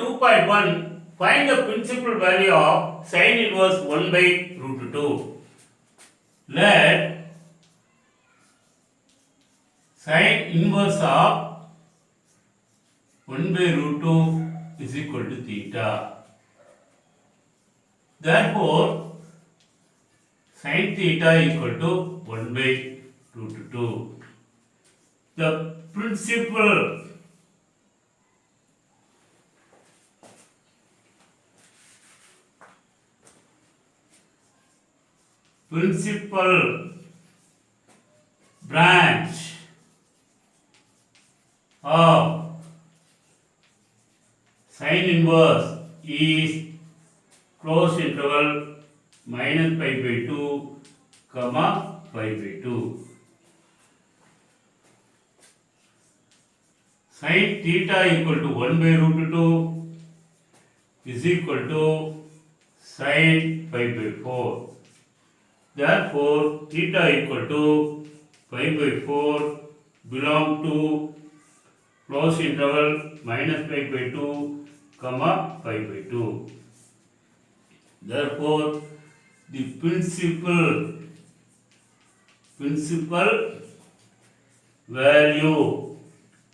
2.1, find the principal value of sin inverse 1 by root 2. Let sin inverse of 1 by root 2 is equal to theta. Therefore, sin theta equal to 1 by root 2. The principal branch of sin inverse is closed interval minus pi by 2 comma pi by 2. Sin theta equal to 1 by root 2 is equal to sin pi by 4. Therefore, theta equal to pi by 4 belong to closed interval minus pi by 2 comma pi by 2. Therefore, the principal value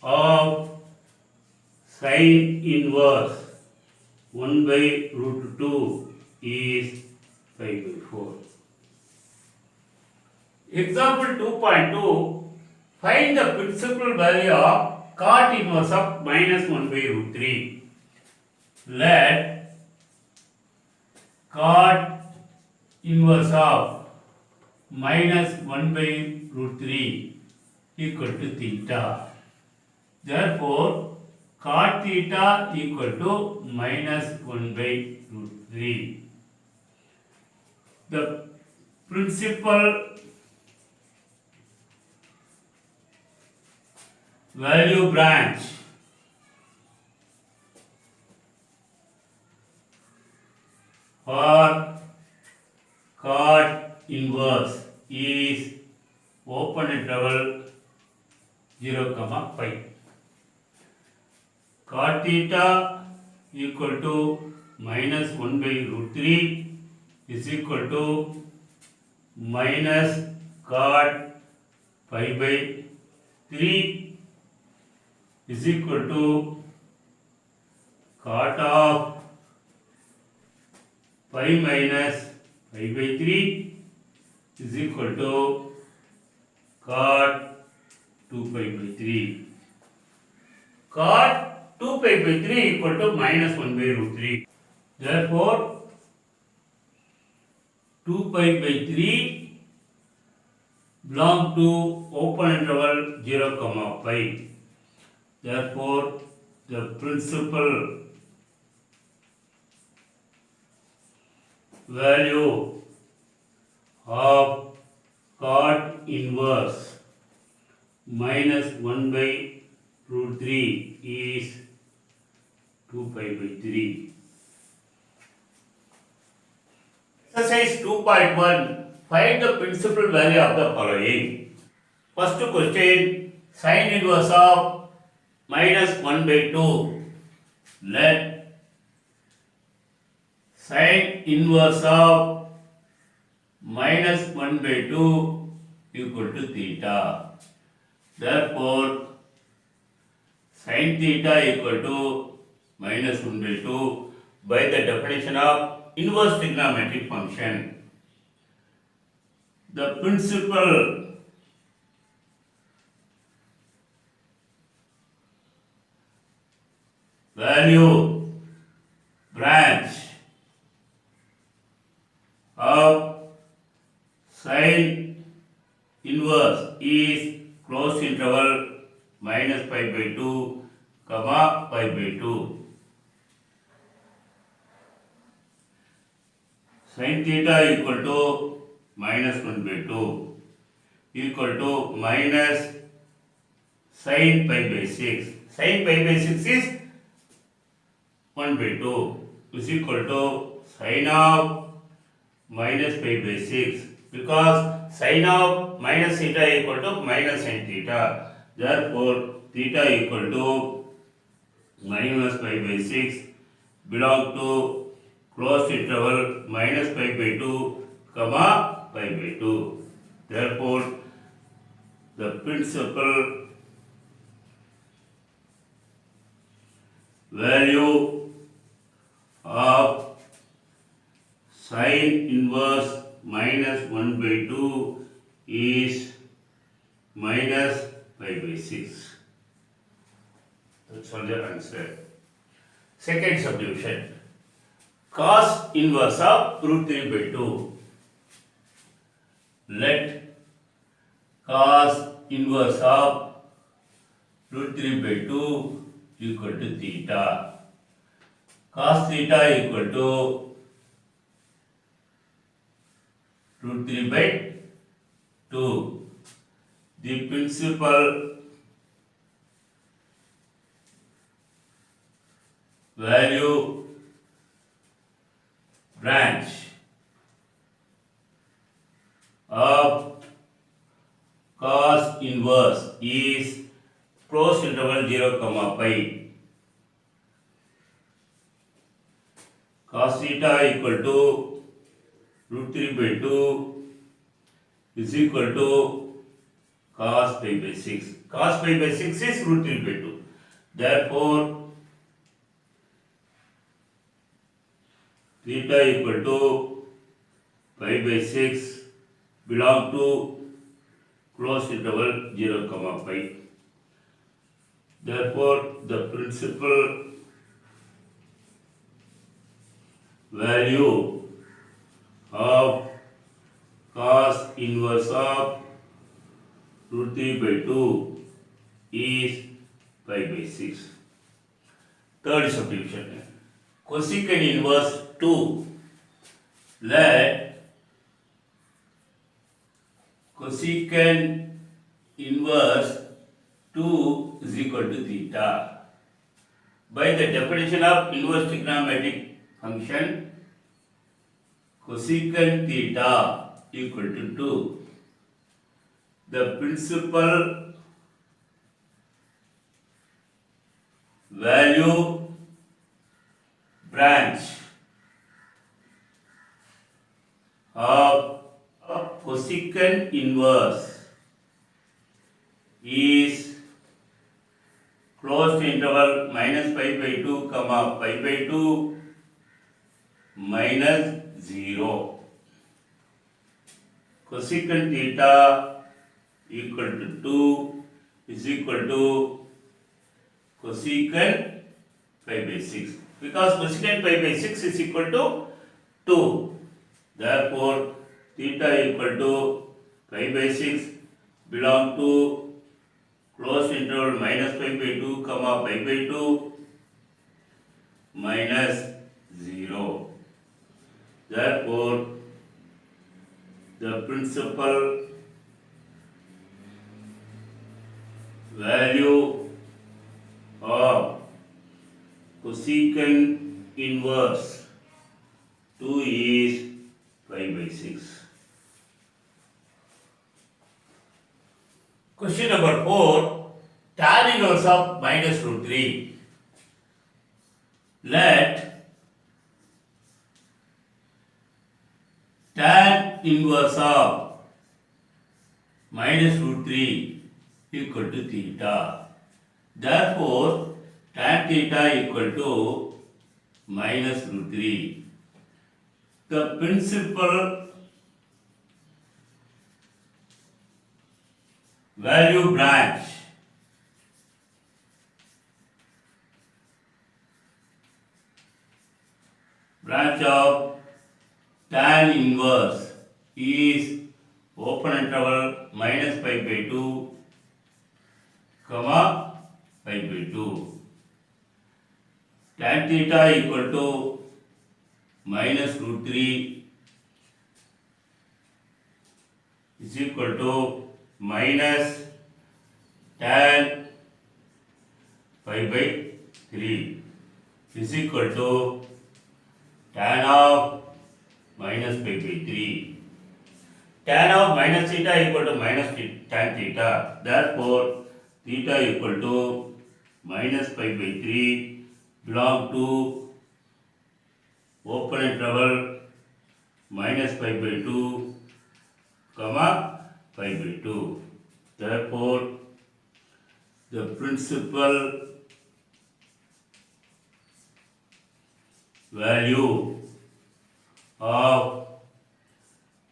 of sin inverse 1 by root 2 is pi by 4. Example 2.2, find the principal value of cot inverse of minus 1 by root 3. Let cot inverse of minus 1 by root 3 equal to theta. Therefore, cot theta equal to minus 1 by root 3. The principal value branch for cot inverse is open interval 0 comma pi. Cot theta equal to minus 1 by root 3 is equal to minus cot pi by 3 is equal to cot of pi minus pi by 3 is equal to cot 2 pi by 3. Cot 2 pi by 3 equal to minus 1 by root 3. Therefore, 2 pi by 3 belong to open interval 0 comma pi. Therefore, the principal value of cot inverse minus 1 by root 3 is 2 pi by 3. Exercise 2.1, find the principal value of the following. First question, sin inverse of minus 1 by 2. Let sin inverse of minus 1 by 2 equal to theta. Therefore, sin theta equal to minus 1 by 2 by the definition of inverse trigonometric function. The principal value branch of sin inverse is closed interval minus pi by 2 comma pi by 2. Sin theta equal to minus 1 by 2 equal to minus sin pi by 6. Sin pi by 6 is 1 by 2 is equal to sin of minus pi by 6, because sin of minus theta equal to minus sin theta. Therefore, theta equal to minus pi by 6 belong to closed interval minus pi by 2 comma pi by 2. Therefore, the principal value of sin inverse minus 1 by 2 is minus pi by 6. That's all the answer. Second subdivision. Cos inverse of root 3 by 2. Let cos inverse of root 3 by 2 equal to theta. Cos theta equal to root 3 by 2. The principal value branch of cos inverse is closed interval 0 comma pi. Cos theta equal to root 3 by 2 is equal to cos pi by 6. Cos pi by 6 is root 3 by 2. Therefore, theta equal to pi by 6 belong to closed interval 0 comma pi. Therefore, the principal value of cos inverse of root 3 by 2 is pi by 6. Third subdivision. Cosecant inverse 2. Let cosecant inverse 2 is equal to theta. By the definition of inverse trigonometric function, cosecant theta equal to 2. The principal value branch of cosecant inverse is closed interval minus pi by 2 comma pi by 2 minus 0. Cosecant theta equal to 2 is equal to cosecant pi by 6. Because cosecant pi by 6 is equal to 2. Therefore, theta equal to pi by 6 belong to closed interval minus pi by 2 comma pi by 2 minus 0. Therefore, the principal value of cosecant inverse 2 is pi by 6. Question number 4. Tan inverse of minus root 3. Let tan inverse of minus root 3 equal to theta. Therefore, tan theta equal to minus root 3. The principal value branch of tan inverse is open interval minus pi by 2 comma pi by 2. Tan theta equal to minus root 3 is equal to minus tan pi by 3 is equal to tan of minus pi by 3. Tan of minus theta equal to minus tan theta. Therefore, theta equal to minus pi by 3 belong to open interval minus pi by 2 comma pi by 2. Therefore, the principal value of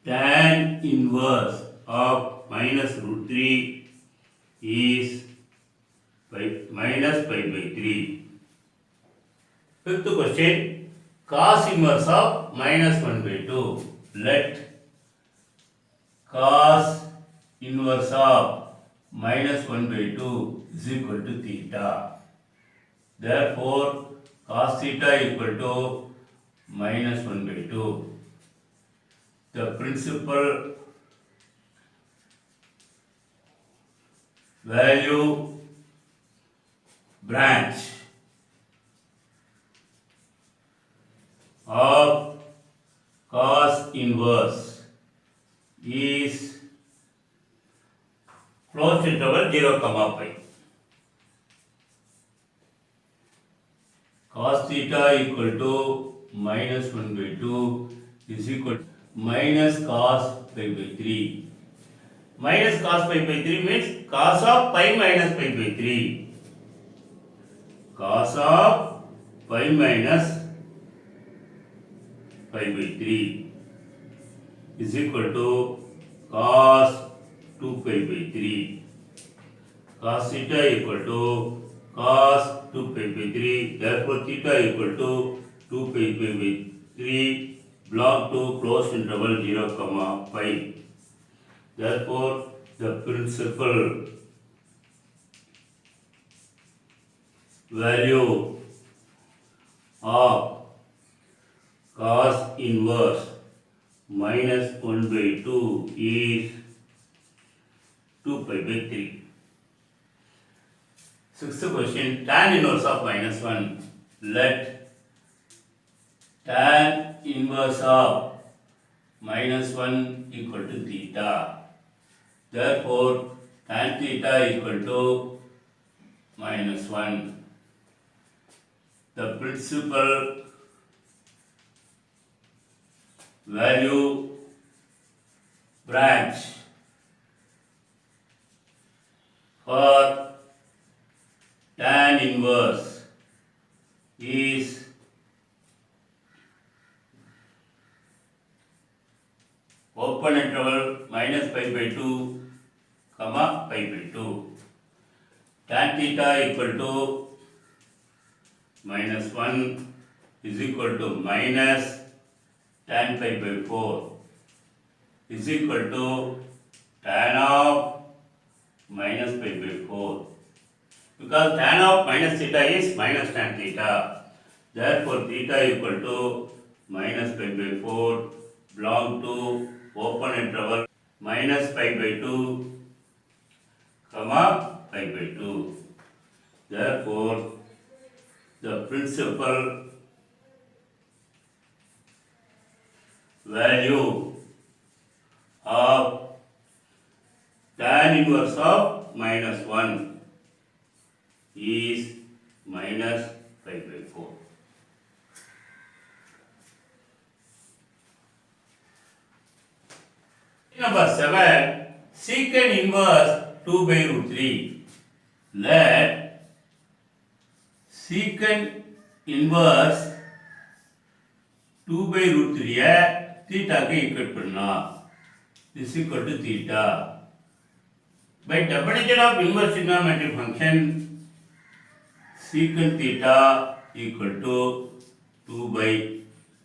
tan inverse of minus root 3 is minus pi by 3. Fifth question, cos inverse of minus 1 by 2. Let cos inverse of minus 1 by 2 is equal to theta. Therefore, cos theta equal to minus 1 by 2. The principal value branch of cos inverse is closed interval 0 comma pi. Cos theta equal to minus 1 by 2 is equal to minus cos pi by 3. Minus cos pi by 3 means cos of pi minus pi by 3. Cos of pi minus pi by 3 is equal to cos 2 pi by 3. Cos theta equal to cos 2 pi by 3. Therefore, theta equal to 2 pi by 3 belong to closed interval 0 comma pi. Therefore, the principal value of cos inverse minus 1 by 2 is 2 pi by 3. Sixth question, tan inverse of minus 1. Let tan inverse of minus 1 equal to theta. Therefore, tan theta equal to minus 1. The principal value branch for tan inverse is open interval minus pi by 2 comma pi by 2. Tan theta equal to minus 1 is equal to minus tan pi by 4 is equal to tan of minus pi by 4. Because tan of minus theta is minus tan theta. Therefore, theta equal to minus pi by 4 belong to open interval minus pi by 2 comma pi by 2. Therefore, the principal value of tan inverse of minus 1 is minus pi by 4. Number 7, secant inverse 2 by root 3. Let secant inverse 2 by root 3 theta के equal करना. This is equal to theta. By definition of inverse trigonometric function, secant theta equal to 2 by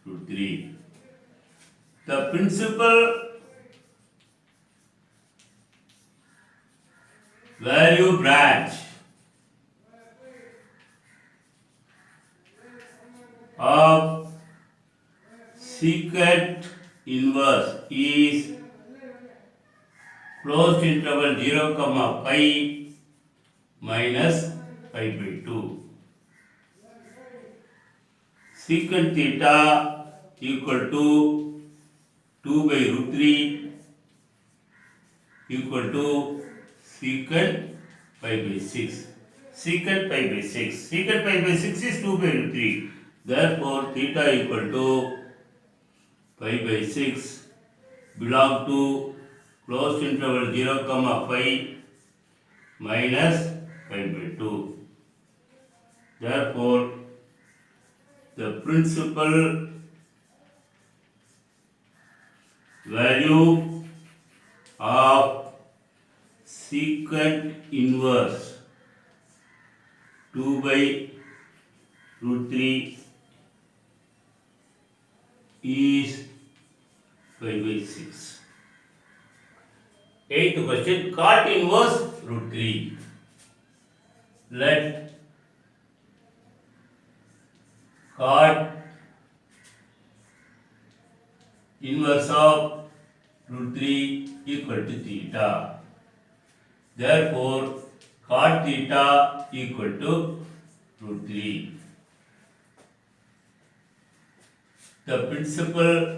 root 3. The principal value branch of secant inverse is closed interval 0 comma pi minus pi by 2. Secant theta equal to 2 by root 3 equal to secant pi by 6. Secant pi by 6. Secant pi by 6 is 2 by root 3. Therefore, theta equal to pi by 6 belong to closed interval 0, 5 minus pi by 2. Therefore, the principal value of secant inverse 2 by root 3 is pi by 6. Eighth question, cot inverse root 3. Let cot inverse of root 3 equal to theta. Therefore, cot theta equal to root 3. The principal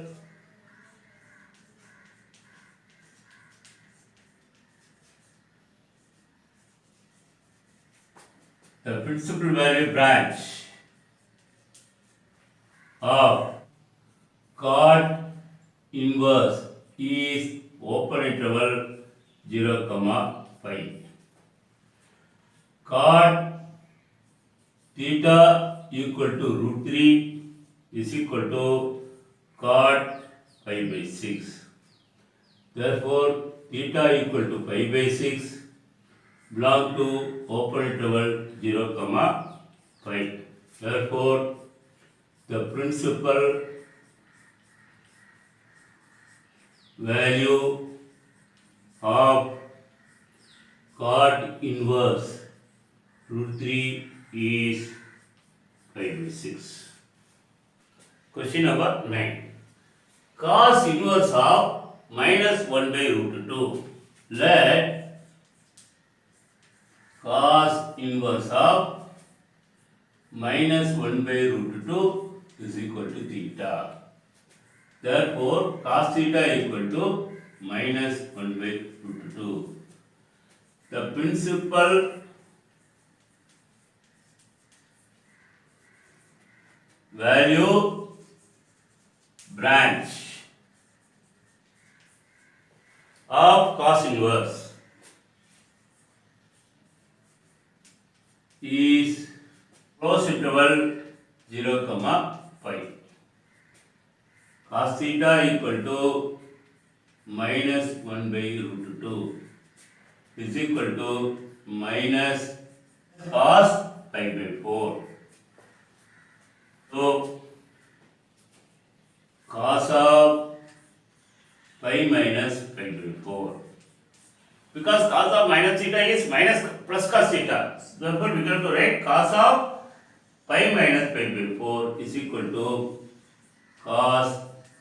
value branch of cot inverse is open interval 0, 5. Cot theta equal to root 3 is equal to cot pi by 6. Therefore, theta equal to pi by 6 belong to open interval 0, 5. Therefore, the principal value of cot inverse root 3 is pi by 6. Question number 9. Cos inverse of minus 1 by root 2. Let cos inverse of minus 1 by root 2 is equal to theta. Therefore, cos theta equal to minus 1 by root 2. The principal value branch of cos inverse is closed interval 0, 5. Cos theta equal to minus 1 by root 2 is equal to minus cos pi by 4. So, cos of pi minus pi by 4. Because cos of minus theta is minus plus cos theta. Therefore, we have to write cos of pi minus pi by 4 is equal to cos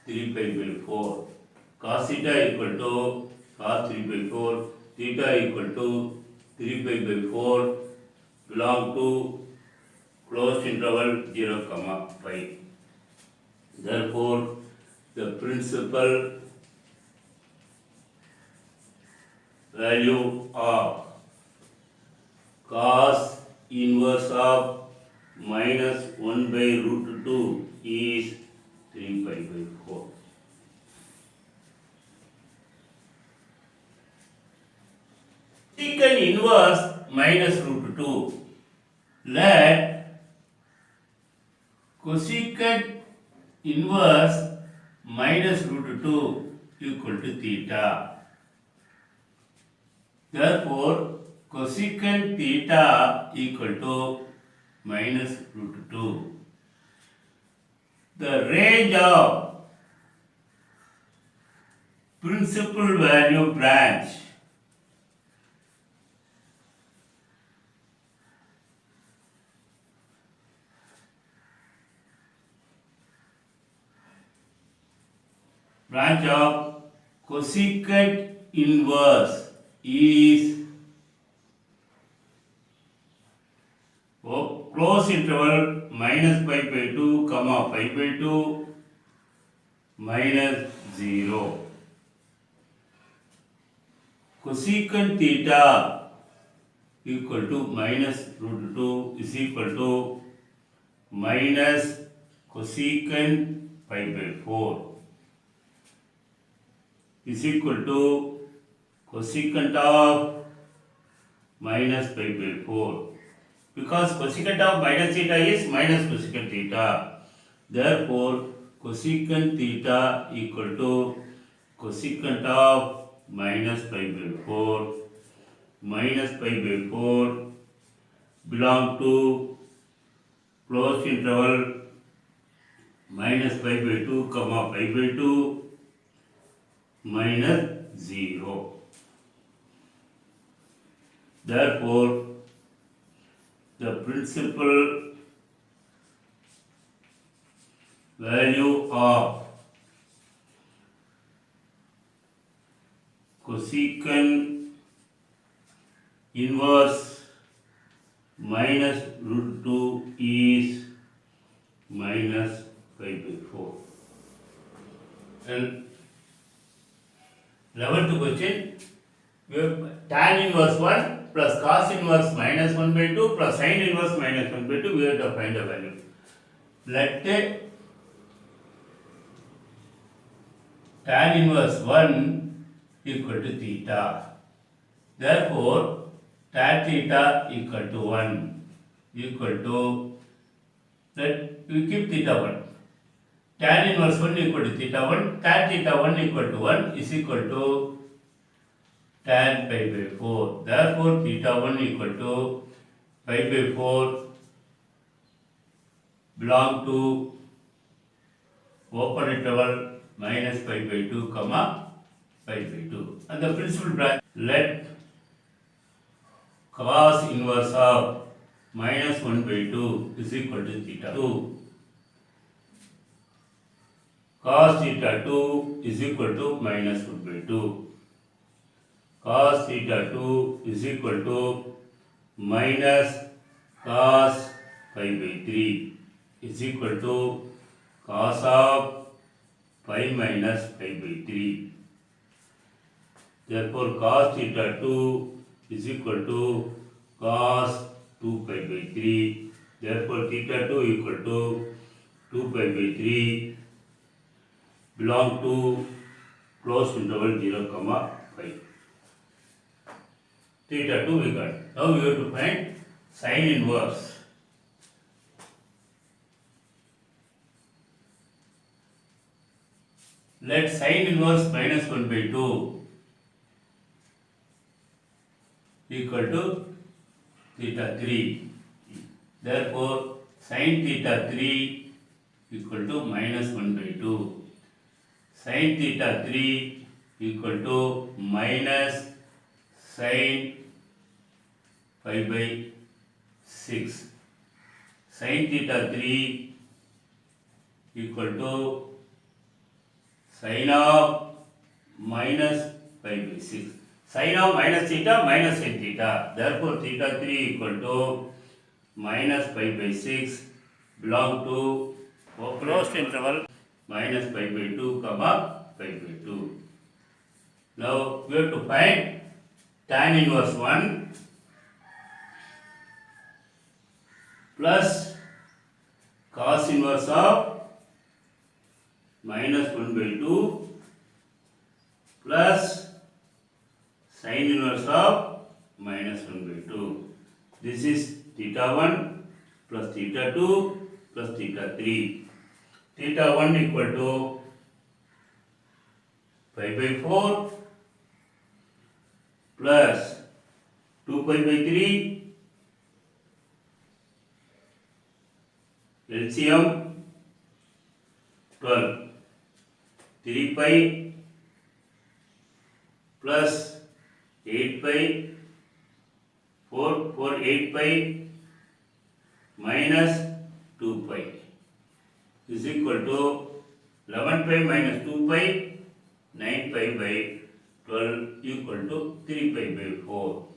3 pi by 4. Cos theta equal to cos 3 by 4. Theta equal to 3 pi by 4 belong to closed interval 0, 5. Therefore, the principal value of cos inverse of minus 1 by root 2 is 3 pi by 4. Secant inverse minus root 2. Let cosecant inverse minus root 2 equal to theta. Therefore, cosecant theta equal to minus root 2. The range of principal value branch of cosecant inverse is close interval minus pi by 2, pi by 2 minus 0. Cosecant theta equal to minus root 2 is equal to minus cosecant pi by 4 is equal to cosecant of minus pi by 4. Because cosecant of minus theta is minus cosecant theta. Therefore, cosecant theta equal to cosecant of minus pi by 4 minus pi by 4 belong to closed interval minus pi by 2 comma pi by 2 minus 0. Therefore, the principal value of cosecant inverse minus root 2 is minus pi by 4. And 11th question, we have tan inverse 1 plus cos inverse minus 1 by 2 plus sin inverse minus 1 by 2, we have to find the value. Let tan inverse 1 equal to theta. Therefore, tan theta equal to 1 equal to, let we keep theta 1. Tan inverse 1 equal to theta 1, tan theta 1 equal to 1 is equal to tan pi by 4. Therefore, theta 1 equal to pi by 4 belong to open interval minus pi by 2 comma pi by 2. And the principal branch, let cos inverse of minus 1 by 2 is equal to theta 2. Cos theta 2 is equal to minus 1 by 2. Cos theta 2 is equal to minus cos pi by 3 is equal to cos of pi minus pi by 3. Therefore, cos theta 2 is equal to cos 2 pi by 3. Therefore, theta 2 equal to 2 pi by 3 belong to closed interval 0 comma 5. Theta 2 we got. Now we have to find sin inverse. Let sin inverse minus 1 by 2 equal to theta 3. Therefore, sin theta 3 equal to minus 1 by 2. Sin theta 3 equal to minus sin pi by 6. Sin theta 3 equal to sin of minus pi by 6. Sin of minus theta minus sin theta. Therefore, theta 3 equal to minus pi by 6 belong to closed interval minus pi by 2 comma pi by 2. Now we have to find tan inverse 1 plus cos inverse of minus 1 by 2 plus sin inverse of minus 1 by 2. This is theta 1 plus theta 2 plus theta 3. Theta 1 equal to pi by 4 plus 2 pi by 3 LCM 12. 3 pi plus 8 pi 8 pi minus 2 pi is equal to 11 pi minus 2 pi 9 pi by 12 equal to 3 pi by 4.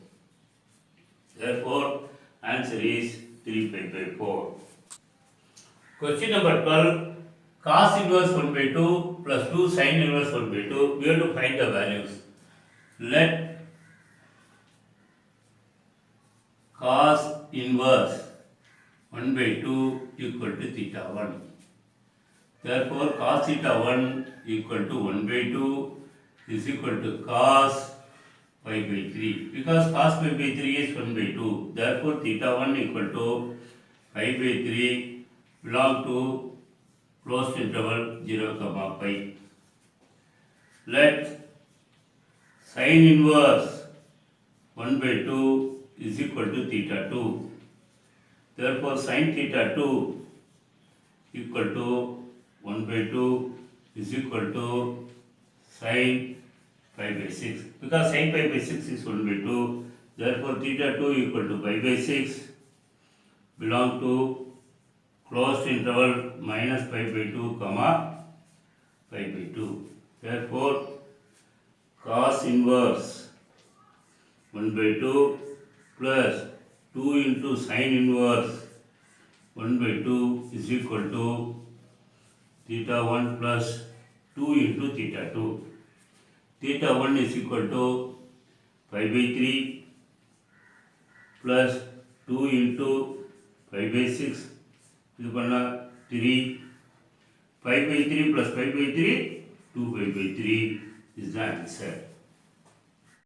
Therefore, answer is 3 pi by 4. Question number 12. Cos inverse 1 by 2 plus 2 sin inverse 1 by 2. We have to find the values. Let cos inverse 1 by 2 equal to theta 1. Therefore cos theta 1 equal to 1 by 2 is equal to cos pi by 3, because cos pi by 3 is 1 by 2. Therefore theta 1 equal to pi by 3 belong to closed interval 0 comma pi. Let sin inverse 1 by 2 is equal to theta 2. Therefore sin theta 2 equal to 1 by 2 is equal to sin pi by 6. Because sin pi by 6 is 1 by 2, therefore theta 2 equal to pi by 6 belong to closed interval minus pi by 2 comma pi by 2. Therefore cos inverse 1 by 2 plus 2 into sin inverse 1 by 2 is equal to theta 1 plus 2 into theta 2. Theta 1 is equal to pi by 3 plus 2 into pi by 6 இது பண்ணா 3 pi by 3 plus pi by 3 2 pi by 3 is the answer.